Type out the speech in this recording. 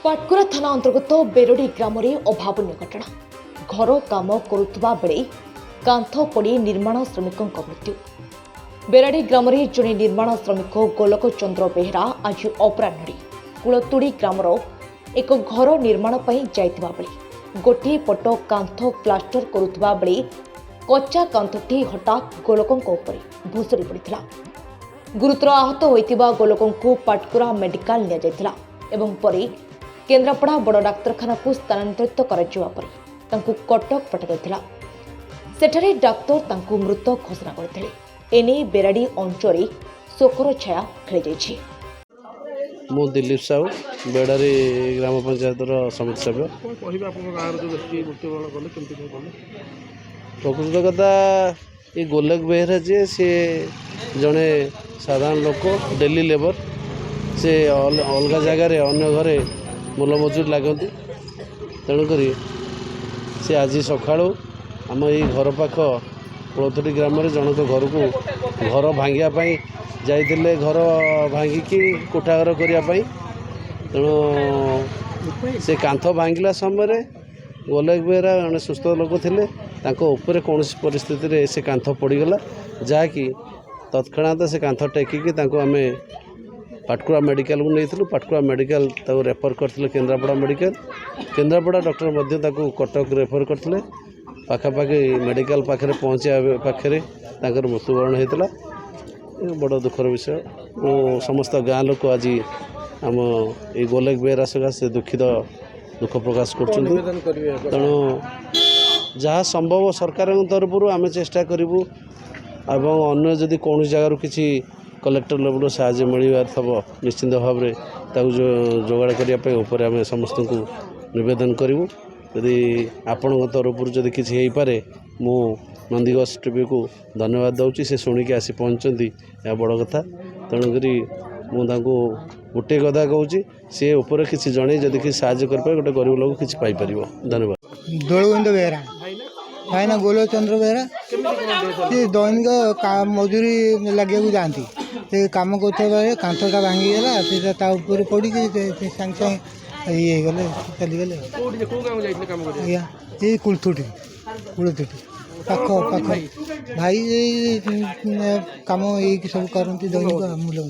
पाटकुरा थाना अंतर्गत बेरडी ग्राम अभावन घटना घर काम करुवा बेले कांथ पड़ी निर्माण श्रमिकों मृत्यु। बेराडी ग्राम जड़े निर्माण श्रमिक गोलक चंद्र बेहरा आज अपराह कुलतुड़ी ग्रामर एक घर निर्माण जाइतिबा बेले गोटे पट कांथ प्लास्टर करुवा बेले कच्चा कांथटी हठात गोलकों भुसुड़ी पड़ा। गुरुतर आहत होइतिबा गोलकों को पाटकुरा मेडिकल निया जाइतिला एवं परे केन्द्रापड़ा बड़ डाक्तरखाना को स्थानांतरित कर कटक पठाଯାଇଥିଲା। सेठारे डाक्तर तांकु मृत घोषणा करथिले। एने बेराडी अंचल शोकर छाया खेली जाइछि। मु दिलीप साहू बेड़ारी ग्राम पंचायत समिति सभ्य। प्रकृत कथा ये गोलक बेहरा जी सी जड़े साधारण लोक डेली लेबर से अलग जगार अन्य घरे मूल मजूर लगती तेणुक सी आज सका आम ये घर पाख कुलतुड़ी ग्राम जनक घर को घर भांगापी जाते घर भांगिकी कोठाघर करने तेणु से कांथ भांगला समय गोलक बेहरा जड़े सुस्थ लोक थे कौन परिस्थिति से कांथ पड़गला जहाँकि तत्क्षणात से कांथ टेकिकी आम पाटकुरा मेडिकल को नहीं पाटकुरा मेडिकल रेफर करते Kendrapara medical Kendrapara doctor Cuttack refer करते पाखापाखि मेडिकल पाखे पहुँचा पाखे मृत्युवरण होता बड़ दुखर विषय। समस्त गाँ लोक आज आम ये गोलक बेहरा सकाशे दुखित दुख प्रकाश कर तेणु जहाँ संभव सरकार तरफ आम चेष्टा करूँ एवं अन्य जदि कौन जगार किसी कलेक्टर लेवल साहाय्य मिलवार थब निश्चिंत भाव में जोगाड़ करने आम समस्त को निवेदन करूँ। यदि आपण तरफ जदि किसी हो पारे मु नंदीगछ टीवी को धन्यवाद दूसरी से शुणिक आसी पहुँचती यह बड़ कथा। तेणुक मुझे गोटे कथा कहूँ सी उपर किसी जड़े जदि किसी साहाय्य कर गोटे गरीब लोग किसी पाइपर। धन्यवाद। दोलगोविंद बेहरा भाईना गोलक चंद्र बेहरा सी दैनिक मजूरी लगे जाती से कम कर कांथटा भांगीगला पड़ी सागे सागे ये गले चलीगले ये कुलथुटी पाख पाख भाई कम ये सब करती दैनिक मूल्य।